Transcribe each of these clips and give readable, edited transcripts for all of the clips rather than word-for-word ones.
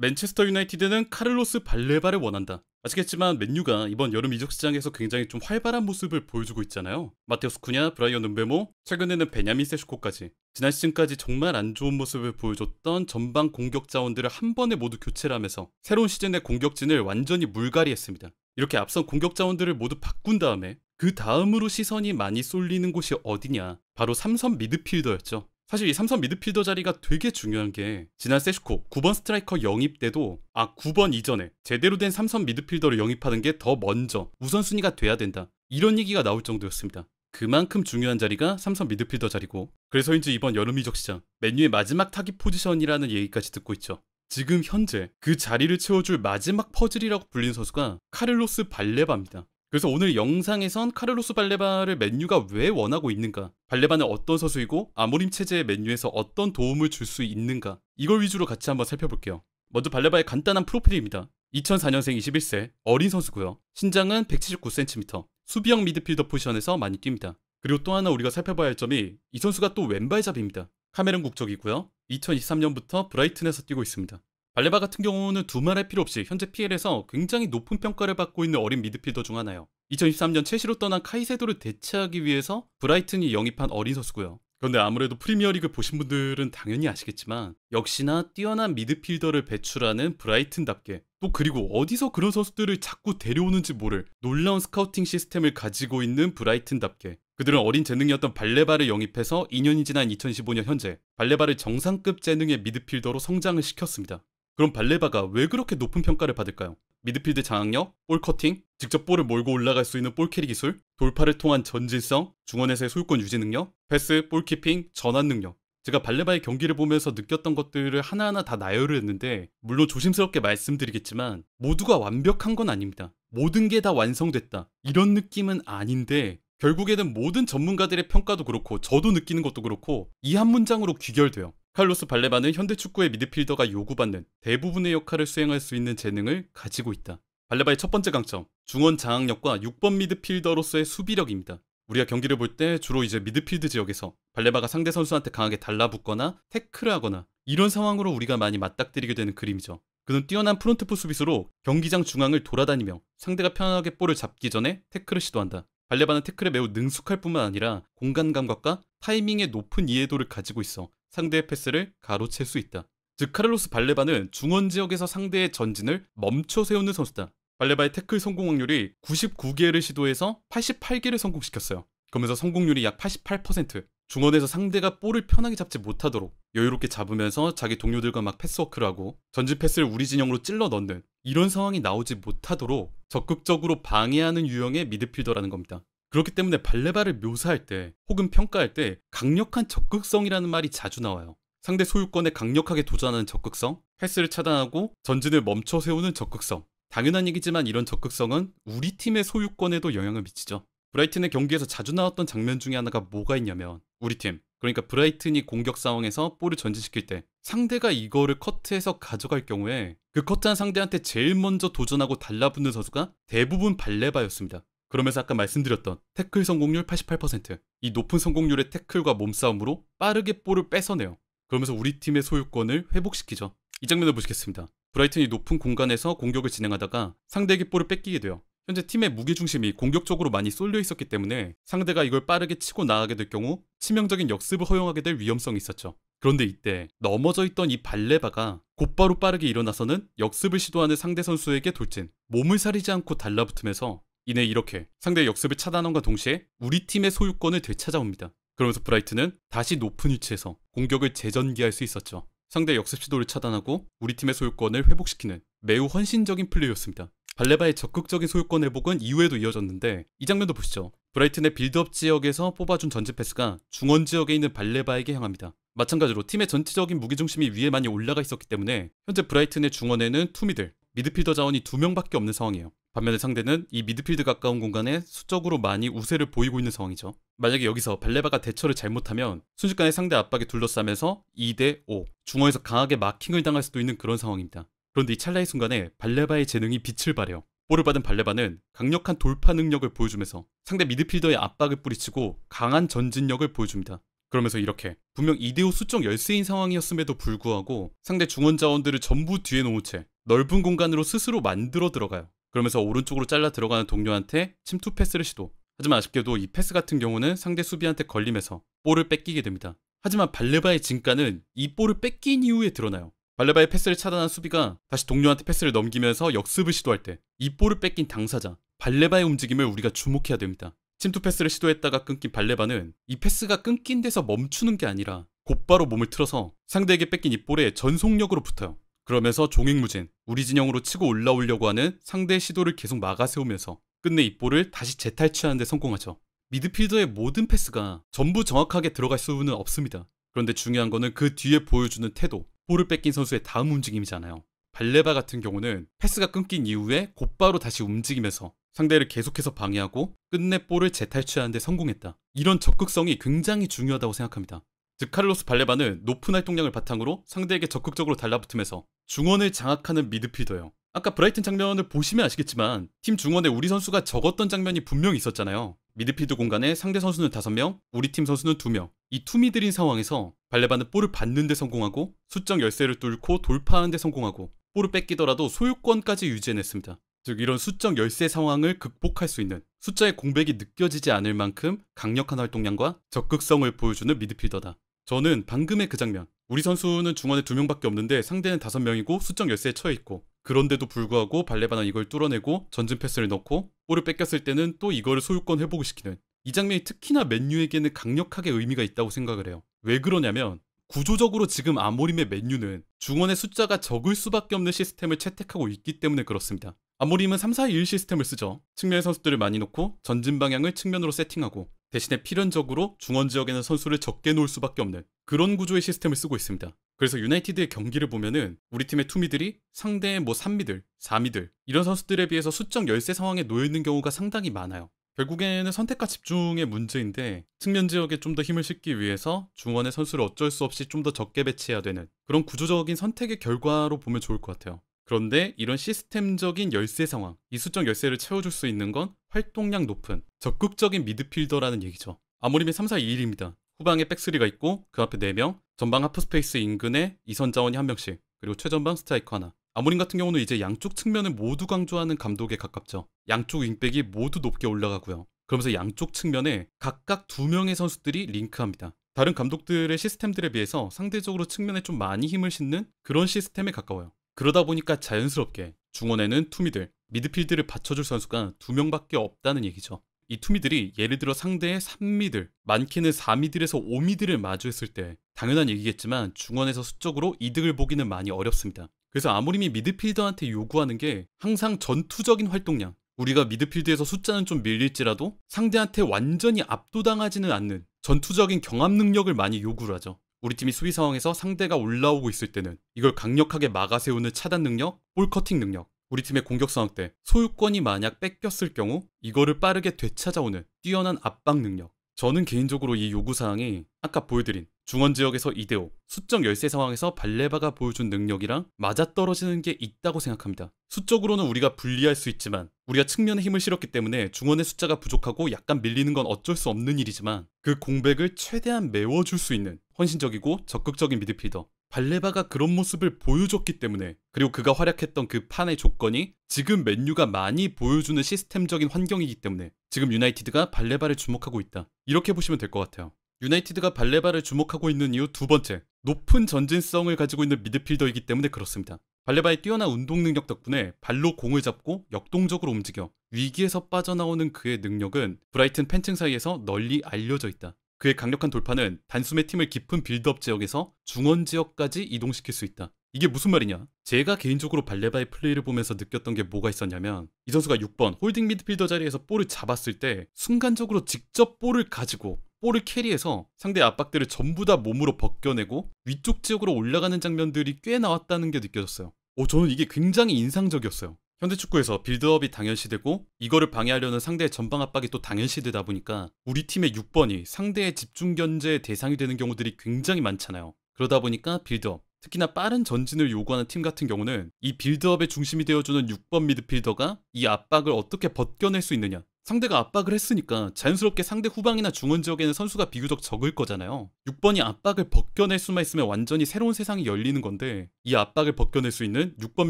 맨체스터 유나이티드는 카를로스 발레바를 원한다. 아시겠지만 맨유가 이번 여름 이적 시장에서 굉장히 좀 활발한 모습을 보여주고 있잖아요. 마테오스 쿠냐, 브라이언 음베모, 최근에는 베냐민 세슈코까지 지난 시즌까지 정말 안 좋은 모습을 보여줬던 전방 공격 자원들을 한 번에 모두 교체를 하면서 새로운 시즌의 공격진을 완전히 물갈이했습니다. 이렇게 앞선 공격 자원들을 모두 바꾼 다음에 그 다음으로 시선이 많이 쏠리는 곳이 어디냐, 바로 삼선 미드필더였죠. 사실 이 삼선 미드필더 자리가 되게 중요한 게 지난 세슈코 9번 스트라이커 영입 때도 9번 이전에 제대로 된 삼선 미드필더를 영입하는 게 더 먼저 우선순위가 돼야 된다, 이런 얘기가 나올 정도였습니다. 그만큼 중요한 자리가 삼선 미드필더 자리고, 그래서인지 이번 여름 이적 시장 맨유의 마지막 타깃 포지션이라는 얘기까지 듣고 있죠. 지금 현재 그 자리를 채워줄 마지막 퍼즐이라고 불리는 선수가 카를로스 발레바입니다. 그래서 오늘 영상에선 카를로스 발레바를 맨유가 왜 원하고 있는가, 발레바는 어떤 선수이고 아모림 체제의 맨유에서 어떤 도움을 줄 수 있는가, 이걸 위주로 같이 한번 살펴볼게요. 먼저 발레바의 간단한 프로필입니다. 2004년생 21세, 어린 선수고요. 신장은 179cm, 수비형 미드필더 포지션에서 많이 뜁니다. 그리고 또 하나 우리가 살펴봐야 할 점이 이 선수가 또 왼발잡이입니다. 카메룬 국적이고요. 2023년부터 브라이튼에서 뛰고 있습니다. 발레바 같은 경우는 두말할 필요 없이 현재 PL에서 굉장히 높은 평가를 받고 있는 어린 미드필더 중 하나예요. 2023년 첼시로 떠난 카이세도를 대체하기 위해서 브라이튼이 영입한 어린 선수고요. 그런데 아무래도 프리미어리그 보신 분들은 당연히 아시겠지만 역시나 뛰어난 미드필더를 배출하는 브라이튼답게, 또 그리고 어디서 그런 선수들을 자꾸 데려오는지 모를 놀라운 스카우팅 시스템을 가지고 있는 브라이튼답게 그들은 어린 재능이었던 발레바를 영입해서 2년이 지난 2015년 현재 발레바를 정상급 재능의 미드필더로 성장을 시켰습니다. 그럼 발레바가 왜 그렇게 높은 평가를 받을까요? 미드필드 장악력, 볼 커팅, 직접 볼을 몰고 올라갈 수 있는 볼 캐리 기술, 돌파를 통한 전진성, 중원에서의 소유권 유지 능력, 패스, 볼키핑, 전환 능력. 제가 발레바의 경기를 보면서 느꼈던 것들을 하나하나 다 나열을 했는데, 물론 조심스럽게 말씀드리겠지만 모두가 완벽한 건 아닙니다. 모든 게 다 완성됐다, 이런 느낌은 아닌데, 결국에는 모든 전문가들의 평가도 그렇고 저도 느끼는 것도 그렇고 이 한 문장으로 귀결돼요. 카를로스 발레바는 현대 축구의 미드필더가 요구받는 대부분의 역할을 수행할 수 있는 재능을 가지고 있다. 발레바의 첫 번째 강점, 중원 장악력과 6번 미드필더로서의 수비력입니다. 우리가 경기를 볼 때 주로 이제 미드필드 지역에서 발레바가 상대 선수한테 강하게 달라붙거나 태클을 하거나 이런 상황으로 우리가 많이 맞닥뜨리게 되는 그림이죠. 그는 뛰어난 프론트포 수비수로 경기장 중앙을 돌아다니며 상대가 편하게 볼을 잡기 전에 태클을 시도한다. 발레바는 태클에 매우 능숙할 뿐만 아니라 공간 감각과 타이밍의 높은 이해도를 가지고 있어 상대의 패스를 가로챌 수 있다. 즉 카를로스 발레바는 중원 지역에서 상대의 전진을 멈춰 세우는 선수다. 발레바의 태클 성공 확률이 99개를 시도해서 88개를 성공시켰어요. 그러면서 성공률이 약 88%. 중원에서 상대가 볼을 편하게 잡지 못하도록 여유롭게 잡으면서 자기 동료들과 막 패스워크를 하고 전진 패스를 우리 진영으로 찔러 넣는 이런 상황이 나오지 못하도록 적극적으로 방해하는 유형의 미드필더라는 겁니다. 그렇기 때문에 발레바를 묘사할 때 혹은 평가할 때 강력한 적극성이라는 말이 자주 나와요. 상대 소유권에 강력하게 도전하는 적극성, 패스를 차단하고 전진을 멈춰 세우는 적극성. 당연한 얘기지만 이런 적극성은 우리 팀의 소유권에도 영향을 미치죠. 브라이튼의 경기에서 자주 나왔던 장면 중에 하나가 뭐가 있냐면, 우리 팀, 그러니까 브라이튼이 공격 상황에서 볼을 전진시킬 때 상대가 이거를 커트해서 가져갈 경우에 그 커트한 상대한테 제일 먼저 도전하고 달라붙는 선수가 대부분 발레바였습니다. 그러면서 아까 말씀드렸던 태클 성공률 88%, 이 높은 성공률의 태클과 몸싸움으로 빠르게 볼을 뺏어내요. 그러면서 우리 팀의 소유권을 회복시키죠. 이 장면을 보시겠습니다. 브라이튼이 높은 공간에서 공격을 진행하다가 상대에게 볼을 뺏기게 돼요. 현재 팀의 무게중심이 공격적으로 많이 쏠려 있었기 때문에 상대가 이걸 빠르게 치고 나가게 될 경우 치명적인 역습을 허용하게 될 위험성이 있었죠. 그런데 이때 넘어져 있던 이 발레바가 곧바로 빠르게 일어나서는 역습을 시도하는 상대 선수에게 돌진, 몸을 사리지 않고 달라붙으면서 이내 이렇게 상대의 역습을 차단함과 동시에 우리 팀의 소유권을 되찾아옵니다. 그러면서 브라이튼은 다시 높은 위치에서 공격을 재전개할 수 있었죠. 상대의 역습 시도를 차단하고 우리 팀의 소유권을 회복시키는 매우 헌신적인 플레이였습니다. 발레바의 적극적인 소유권 회복은 이후에도 이어졌는데 이 장면도 보시죠. 브라이튼의 빌드업 지역에서 뽑아준 전진 패스가 중원 지역에 있는 발레바에게 향합니다. 마찬가지로 팀의 전체적인 무게중심이 위에 많이 올라가 있었기 때문에 현재 브라이튼의 중원에는 투미들, 미드필더 자원이 2명밖에 없는 상황이에요. 반면에 상대는 이 미드필드 가까운 공간에 수적으로 많이 우세를 보이고 있는 상황이죠. 만약에 여기서 발레바가 대처를 잘못하면 순식간에 상대 압박에 둘러싸면서 2대5 중원에서 강하게 마킹을 당할 수도 있는 그런 상황입니다. 그런데 이 찰나의 순간에 발레바의 재능이 빛을 발해요. 볼을 받은 발레바는 강력한 돌파 능력을 보여주면서 상대 미드필더의 압박을 뿌리치고 강한 전진력을 보여줍니다. 그러면서 이렇게 분명 2대5 수적 열세인 상황이었음에도 불구하고 상대 중원 자원들을 전부 뒤에 놓은 채 넓은 공간으로 스스로 만들어 들어가요. 그러면서 오른쪽으로 잘라 들어가는 동료한테 침투 패스를 시도. 하지만 아쉽게도 이 패스 같은 경우는 상대 수비한테 걸리면서 볼을 뺏기게 됩니다. 하지만 발레바의 진가는 이 볼을 뺏긴 이후에 드러나요. 발레바의 패스를 차단한 수비가 다시 동료한테 패스를 넘기면서 역습을 시도할 때 이 볼을 뺏긴 당사자 발레바의 움직임을 우리가 주목해야 됩니다. 침투 패스를 시도했다가 끊긴 발레바는 이 패스가 끊긴 데서 멈추는 게 아니라 곧바로 몸을 틀어서 상대에게 뺏긴 이 볼에 전속력으로 붙어요. 그러면서 종횡무진 우리 진영으로 치고 올라오려고 하는 상대의 시도를 계속 막아세우면서 끝내 이 볼을 다시 재탈취하는 데 성공하죠. 미드필더의 모든 패스가 전부 정확하게 들어갈 수는 없습니다. 그런데 중요한 거는 그 뒤에 보여주는 태도, 볼을 뺏긴 선수의 다음 움직임이잖아요. 발레바 같은 경우는 패스가 끊긴 이후에 곧바로 다시 움직이면서 상대를 계속해서 방해하고 끝내 볼을 재탈취하는 데 성공했다. 이런 적극성이 굉장히 중요하다고 생각합니다. 즉 카를로스 발레바는 높은 활동량을 바탕으로 상대에게 적극적으로 달라붙으면서 중원을 장악하는 미드필더예요. 아까 브라이튼 장면을 보시면 아시겠지만 팀 중원에 우리 선수가 적었던 장면이 분명히 있었잖아요. 미드필드 공간에 상대 선수는 5명, 우리 팀 선수는 2명. 이 투미들인 상황에서 발레바는 볼을 받는 데 성공하고 수적 열세를 뚫고 돌파하는 데 성공하고 볼을 뺏기더라도 소유권까지 유지해냈습니다. 즉 이런 수적 열세 상황을 극복할 수 있는 숫자의 공백이 느껴지지 않을 만큼 강력한 활동량과 적극성을 보여주는 미드필더다. 저는 방금의 그 장면, 우리 선수는 중원에 2명밖에 없는데 상대는 5명이고 수적 열세에 처해있고 그런데도 불구하고 발레바는 이걸 뚫어내고 전진 패스를 넣고 볼을 뺏겼을 때는 또 이거를 소유권 회복을 시키는 이 장면이 특히나 맨유에게는 강력하게 의미가 있다고 생각을 해요. 왜 그러냐면 구조적으로 지금 아모림의 맨유는 중원의 숫자가 적을 수밖에 없는 시스템을 채택하고 있기 때문에 그렇습니다. 아모림은 3-4-2-1 시스템을 쓰죠. 측면의 선수들을 많이 놓고 전진 방향을 측면으로 세팅하고 대신에 필연적으로 중원 지역에는 선수를 적게 놓을 수밖에 없는 그런 구조의 시스템을 쓰고 있습니다. 그래서 유나이티드의 경기를 보면은 우리 팀의 투미들이 상대의 3미들, 4미들 이런 선수들에 비해서 수적 열세 상황에 놓여있는 경우가 상당히 많아요. 결국에는 선택과 집중의 문제인데 측면 지역에 좀 더 힘을 싣기 위해서 중원의 선수를 어쩔 수 없이 좀 더 적게 배치해야 되는 그런 구조적인 선택의 결과로 보면 좋을 것 같아요. 그런데 이런 시스템적인 열세 상황, 이 수적 열세를 채워줄 수 있는 건 활동량 높은 적극적인 미드필더라는 얘기죠. 아모림의 3-4-2-1입니다. 후방에 백스리가 있고 그 앞에 4명, 전방 하프스페이스 인근에 2선 자원이 1명씩, 그리고 최전방 스트라이커 하나. 아모림 같은 경우는 이제 양쪽 측면을 모두 강조하는 감독에 가깝죠. 양쪽 윙백이 모두 높게 올라가고요. 그러면서 양쪽 측면에 각각 2명의 선수들이 링크합니다. 다른 감독들의 시스템들에 비해서 상대적으로 측면에 좀 많이 힘을 싣는 그런 시스템에 가까워요. 그러다 보니까 자연스럽게 중원에는 투미들, 미드필드를 받쳐줄 선수가 2명밖에 없다는 얘기죠. 이 투미들이 예를 들어 상대의 3미들, 많게는 4미들에서 5미들을 마주했을 때 당연한 얘기겠지만 중원에서 수적으로 이득을 보기는 많이 어렵습니다. 그래서 아모림이 미드필더한테 요구하는 게 항상 전투적인 활동량, 우리가 미드필드에서 숫자는 좀 밀릴지라도 상대한테 완전히 압도당하지는 않는 전투적인 경합 능력을 많이 요구를 하죠. 우리 팀이 수비 상황에서 상대가 올라오고 있을 때는 이걸 강력하게 막아세우는 차단 능력, 볼 커팅 능력, 우리 팀의 공격 상황 때 소유권이 만약 뺏겼을 경우 이거를 빠르게 되찾아오는 뛰어난 압박 능력. 저는 개인적으로 이 요구사항이 아까 보여드린 중원 지역에서 2대5 수적 열세 상황에서 발레바가 보여준 능력이랑 맞아떨어지는 게 있다고 생각합니다. 수적으로는 우리가 불리할 수 있지만 우리가 측면에 힘을 실었기 때문에 중원의 숫자가 부족하고 약간 밀리는 건 어쩔 수 없는 일이지만 그 공백을 최대한 메워줄 수 있는 헌신적이고 적극적인 미드필더 발레바가 그런 모습을 보여줬기 때문에, 그리고 그가 활약했던 그 판의 조건이 지금 맨유가 많이 보여주는 시스템적인 환경이기 때문에 지금 유나이티드가 발레바를 주목하고 있다. 이렇게 보시면 될 것 같아요. 유나이티드가 발레바를 주목하고 있는 이유 두 번째, 높은 전진성을 가지고 있는 미드필더이기 때문에 그렇습니다. 발레바의 뛰어난 운동 능력 덕분에 발로 공을 잡고 역동적으로 움직여 위기에서 빠져나오는 그의 능력은 브라이튼 팬층 사이에서 널리 알려져 있다. 그의 강력한 돌파는 단숨에 팀을 깊은 빌드업 지역에서 중원 지역까지 이동시킬 수 있다. 이게 무슨 말이냐? 제가 개인적으로 발레바의 플레이를 보면서 느꼈던 게 뭐가 있었냐면 이 선수가 6번 홀딩 미드필더 자리에서 볼을 잡았을 때 순간적으로 직접 볼을 가지고 볼을 캐리해서 상대 압박들을 전부 다 몸으로 벗겨내고 위쪽 지역으로 올라가는 장면들이 꽤 나왔다는 게 느껴졌어요. 저는 이게 굉장히 인상적이었어요. 현대축구에서 빌드업이 당연시되고 이거를 방해하려는 상대의 전방 압박이 또 당연시되다 보니까 우리 팀의 6번이 상대의 집중 견제의 대상이 되는 경우들이 굉장히 많잖아요. 그러다 보니까 빌드업, 특히나 빠른 전진을 요구하는 팀 같은 경우는 이 빌드업의 중심이 되어주는 6번 미드필더가 이 압박을 어떻게 벗겨낼 수 있느냐, 상대가 압박을 했으니까 자연스럽게 상대 후방이나 중원 지역에는 선수가 비교적 적을 거잖아요. 6번이 압박을 벗겨낼 수만 있으면 완전히 새로운 세상이 열리는 건데 이 압박을 벗겨낼 수 있는 6번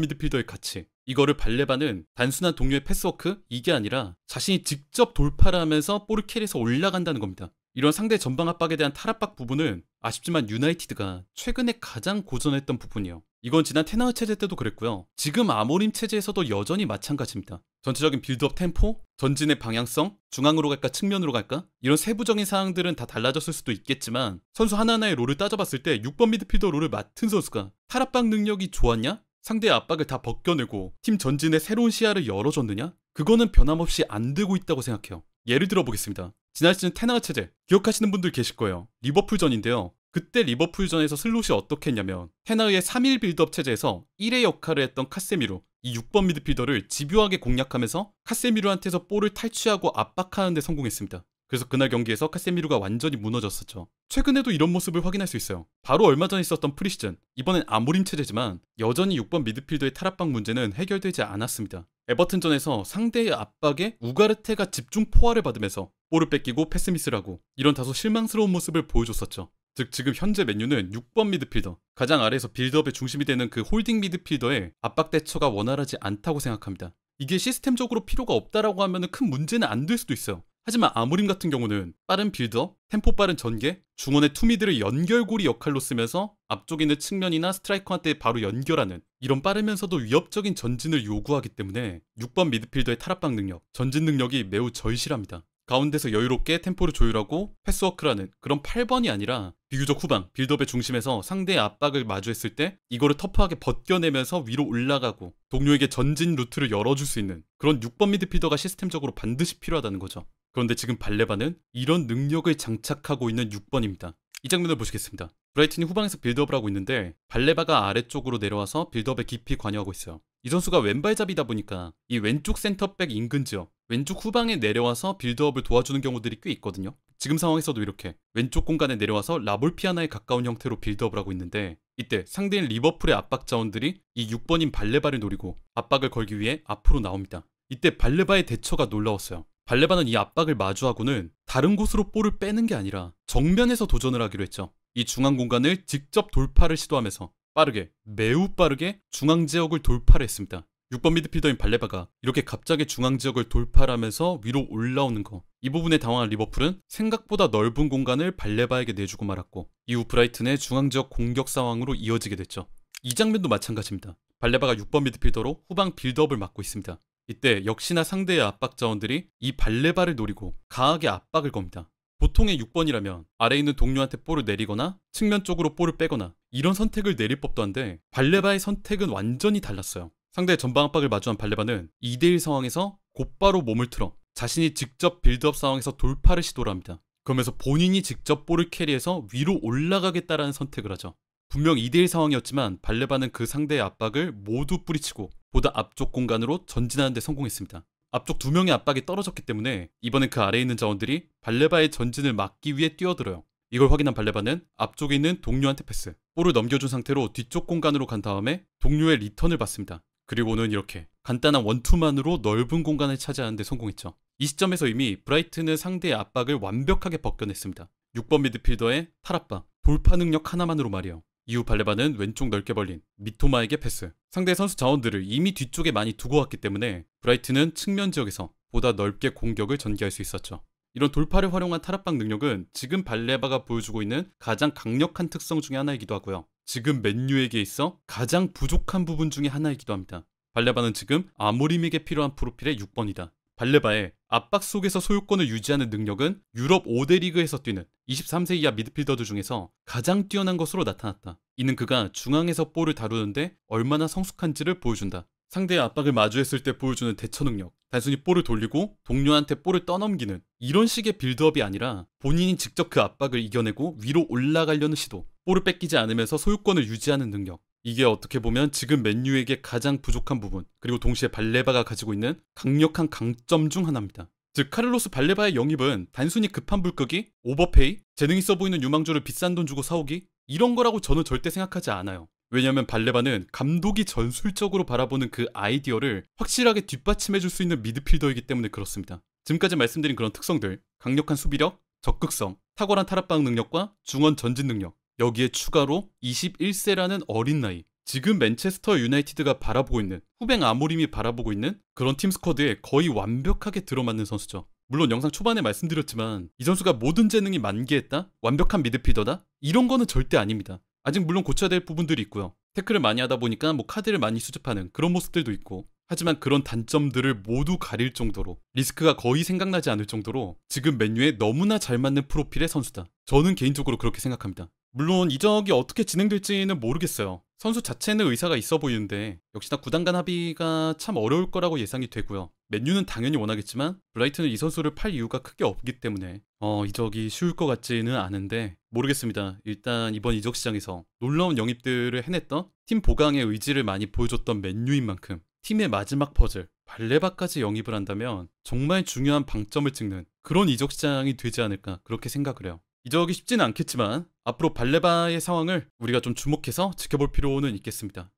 미드필더의 가치, 이거를 발레바는 단순한 동료의 패스워크 이게 아니라 자신이 직접 돌파를 하면서 볼을 캐리해서 올라간다는 겁니다. 이런 상대 전방 압박에 대한 탈압박 부분은 아쉽지만 유나이티드가 최근에 가장 고전했던 부분이에요. 이건 지난 테나흐 체제 때도 그랬고요. 지금 아모림 체제에서도 여전히 마찬가지입니다. 전체적인 빌드업 템포, 전진의 방향성, 중앙으로 갈까 측면으로 갈까? 이런 세부적인 사항들은 다 달라졌을 수도 있겠지만 선수 하나하나의 롤을 따져봤을 때 6번 미드필더 롤을 맡은 선수가 탈압박 능력이 좋았냐? 상대의 압박을 다 벗겨내고 팀 전진의 새로운 시야를 열어줬느냐? 그거는 변함없이 안 되고 있다고 생각해요. 예를 들어보겠습니다. 지난 시즌 테나흐 체제 기억하시는 분들 계실 거예요. 리버풀전인데요. 그때 리버풀전에서 슬롯이 어떻게 했냐면 테나흐의 3일 빌드업 체제에서 1의 역할을 했던 카세미루, 이 6번 미드필더를 집요하게 공략하면서 카세미루한테서 볼을 탈취하고 압박하는 데 성공했습니다. 그래서 그날 경기에서 카세미루가 완전히 무너졌었죠. 최근에도 이런 모습을 확인할 수 있어요. 바로 얼마 전에 있었던 프리시즌, 이번엔 아모림 체제지만 여전히 6번 미드필더의 탈압박 문제는 해결되지 않았습니다. 에버튼전에서 상대의 압박에 우가르테가 집중 포화를 받으면서 볼을 뺏기고 패스미스를 하고 이런 다소 실망스러운 모습을 보여줬었죠. 즉 지금 현재 맨유는 6번 미드필더, 가장 아래에서 빌드업의 중심이 되는 그 홀딩 미드필더의 압박 대처가 원활하지 않다고 생각합니다. 이게 시스템적으로 필요가 없다라고 하면 큰 문제는 안 될 수도 있어요. 하지만 아모림 같은 경우는 빠른 빌드업, 템포 빠른 전개, 중원의 투미드를 연결고리 역할로 쓰면서 앞쪽에 있는 측면이나 스트라이커한테 바로 연결하는 이런 빠르면서도 위협적인 전진을 요구하기 때문에 6번 미드필더의 탈압박 능력, 전진 능력이 매우 절실합니다. 가운데서 여유롭게 템포를 조율하고 패스워크라는 그런 8번이 아니라 비교적 후방, 빌드업의 중심에서 상대의 압박을 마주했을 때 이거를 터프하게 벗겨내면서 위로 올라가고 동료에게 전진 루트를 열어줄 수 있는 그런 6번 미드필더가 시스템적으로 반드시 필요하다는 거죠. 그런데 지금 발레바는 이런 능력을 장착하고 있는 6번입니다. 이 장면을 보시겠습니다. 브라이튼이 후방에서 빌드업을 하고 있는데 발레바가 아래쪽으로 내려와서 빌드업에 깊이 관여하고 있어요. 이 선수가 왼발잡이다 보니까 이 왼쪽 센터백 인근 지역, 왼쪽 후방에 내려와서 빌드업을 도와주는 경우들이 꽤 있거든요. 지금 상황에서도 이렇게 왼쪽 공간에 내려와서 라볼피아나에 가까운 형태로 빌드업을 하고 있는데 이때 상대인 리버풀의 압박 자원들이 이 6번인 발레바를 노리고 압박을 걸기 위해 앞으로 나옵니다. 이때 발레바의 대처가 놀라웠어요. 발레바는 이 압박을 마주하고는 다른 곳으로 볼을 빼는 게 아니라 정면에서 도전을 하기로 했죠. 이 중앙 공간을 직접 돌파를 시도하면서 빠르게, 매우 빠르게 중앙 지역을 돌파를 했습니다. 6번 미드필더인 발레바가 이렇게 갑자기 중앙 지역을 돌파를 하면서 위로 올라오는 거, 이 부분에 당황한 리버풀은 생각보다 넓은 공간을 발레바에게 내주고 말았고 이후 브라이튼의 중앙 지역 공격 상황으로 이어지게 됐죠. 이 장면도 마찬가지입니다. 발레바가 6번 미드필더로 후방 빌드업을 맡고 있습니다. 이때 역시나 상대의 압박 자원들이 이 발레바를 노리고 강하게 압박을 겁니다. 보통의 6번이라면 아래에 있는 동료한테 볼을 내리거나 측면 쪽으로 볼을 빼거나 이런 선택을 내릴 법도 한데 발레바의 선택은 완전히 달랐어요. 상대의 전방 압박을 마주한 발레바는 2대1 상황에서 곧바로 몸을 틀어 자신이 직접 빌드업 상황에서 돌파를 시도를 합니다. 그러면서 본인이 직접 볼을 캐리해서 위로 올라가겠다라는 선택을 하죠. 분명 2대1 상황이었지만 발레바는 그 상대의 압박을 모두 뿌리치고 보다 앞쪽 공간으로 전진하는 데 성공했습니다. 앞쪽 2명의 압박이 떨어졌기 때문에 이번엔 그 아래에 있는 자원들이 발레바의 전진을 막기 위해 뛰어들어요. 이걸 확인한 발레바는 앞쪽에 있는 동료한테 패스, 볼을 넘겨준 상태로 뒤쪽 공간으로 간 다음에 동료의 리턴을 받습니다. 그리고는 이렇게 간단한 원투만으로 넓은 공간을 차지하는 데 성공했죠. 이 시점에서 이미 브라이튼은 상대의 압박을 완벽하게 벗겨냈습니다. 6번 미드필더의 탈압박, 돌파 능력 하나만으로 말이에요. 이후 발레바는 왼쪽 넓게 벌린 미토마에게 패스, 상대 선수 자원들을 이미 뒤쪽에 많이 두고 왔기 때문에 브라이튼은 측면 지역에서 보다 넓게 공격을 전개할 수 있었죠. 이런 돌파를 활용한 탈압박 능력은 지금 발레바가 보여주고 있는 가장 강력한 특성 중에 하나이기도 하고요. 지금 맨유에게 있어 가장 부족한 부분 중에 하나이기도 합니다. 발레바는 지금 아모림에게 필요한 프로필의 6번이다. 발레바의 압박 속에서 소유권을 유지하는 능력은 유럽 5대 리그에서 뛰는 23세 이하 미드필더들 중에서 가장 뛰어난 것으로 나타났다. 이는 그가 중앙에서 볼을 다루는데 얼마나 성숙한지를 보여준다. 상대의 압박을 마주했을 때 보여주는 대처 능력, 단순히 볼을 돌리고 동료한테 볼을 떠넘기는 이런 식의 빌드업이 아니라 본인이 직접 그 압박을 이겨내고 위로 올라가려는 시도, 볼을 뺏기지 않으면서 소유권을 유지하는 능력, 이게 어떻게 보면 지금 맨유에게 가장 부족한 부분, 그리고 동시에 발레바가 가지고 있는 강력한 강점 중 하나입니다. 즉 카를로스 발레바의 영입은 단순히 급한 불 끄기, 오버페이, 재능 있어 보이는 유망주를 비싼 돈 주고 사오기 이런 거라고 저는 절대 생각하지 않아요. 왜냐하면 발레바는 감독이 전술적으로 바라보는 그 아이디어를 확실하게 뒷받침해줄 수 있는 미드필더이기 때문에 그렇습니다. 지금까지 말씀드린 그런 특성들, 강력한 수비력, 적극성, 탁월한 타락방 능력과 중원 전진 능력, 여기에 추가로 21세라는 어린 나이, 지금 맨체스터 유나이티드가 바라보고 있는, 후뱅 아모림이 바라보고 있는 그런 팀 스쿼드에 거의 완벽하게 들어맞는 선수죠. 물론 영상 초반에 말씀드렸지만 이 선수가 모든 재능이 만개했다? 완벽한 미드필더다? 이런 거는 절대 아닙니다. 아직 물론 고쳐야 될 부분들이 있고요. 태클을 많이 하다 보니까 뭐 카드를 많이 수집하는 그런 모습들도 있고, 하지만 그런 단점들을 모두 가릴 정도로, 리스크가 거의 생각나지 않을 정도로 지금 맨유에 너무나 잘 맞는 프로필의 선수다. 저는 개인적으로 그렇게 생각합니다. 물론 이적이 어떻게 진행될지는 모르겠어요. 선수 자체는 의사가 있어 보이는데 역시나 구단 간 합의가 참 어려울 거라고 예상이 되고요. 맨유는 당연히 원하겠지만 브라이튼은 이 선수를 팔 이유가 크게 없기 때문에 이적이 쉬울 것 같지는 않은데 모르겠습니다. 일단 이번 이적 시장에서 놀라운 영입들을 해냈던, 팀 보강의 의지를 많이 보여줬던 맨유인 만큼 팀의 마지막 퍼즐, 발레바까지 영입을 한다면 정말 중요한 방점을 찍는 그런 이적 시장이 되지 않을까, 그렇게 생각을 해요. 이적이 쉽지는 않겠지만 앞으로 발레바의 상황을 우리가 좀 주목해서 지켜볼 필요는 있겠습니다.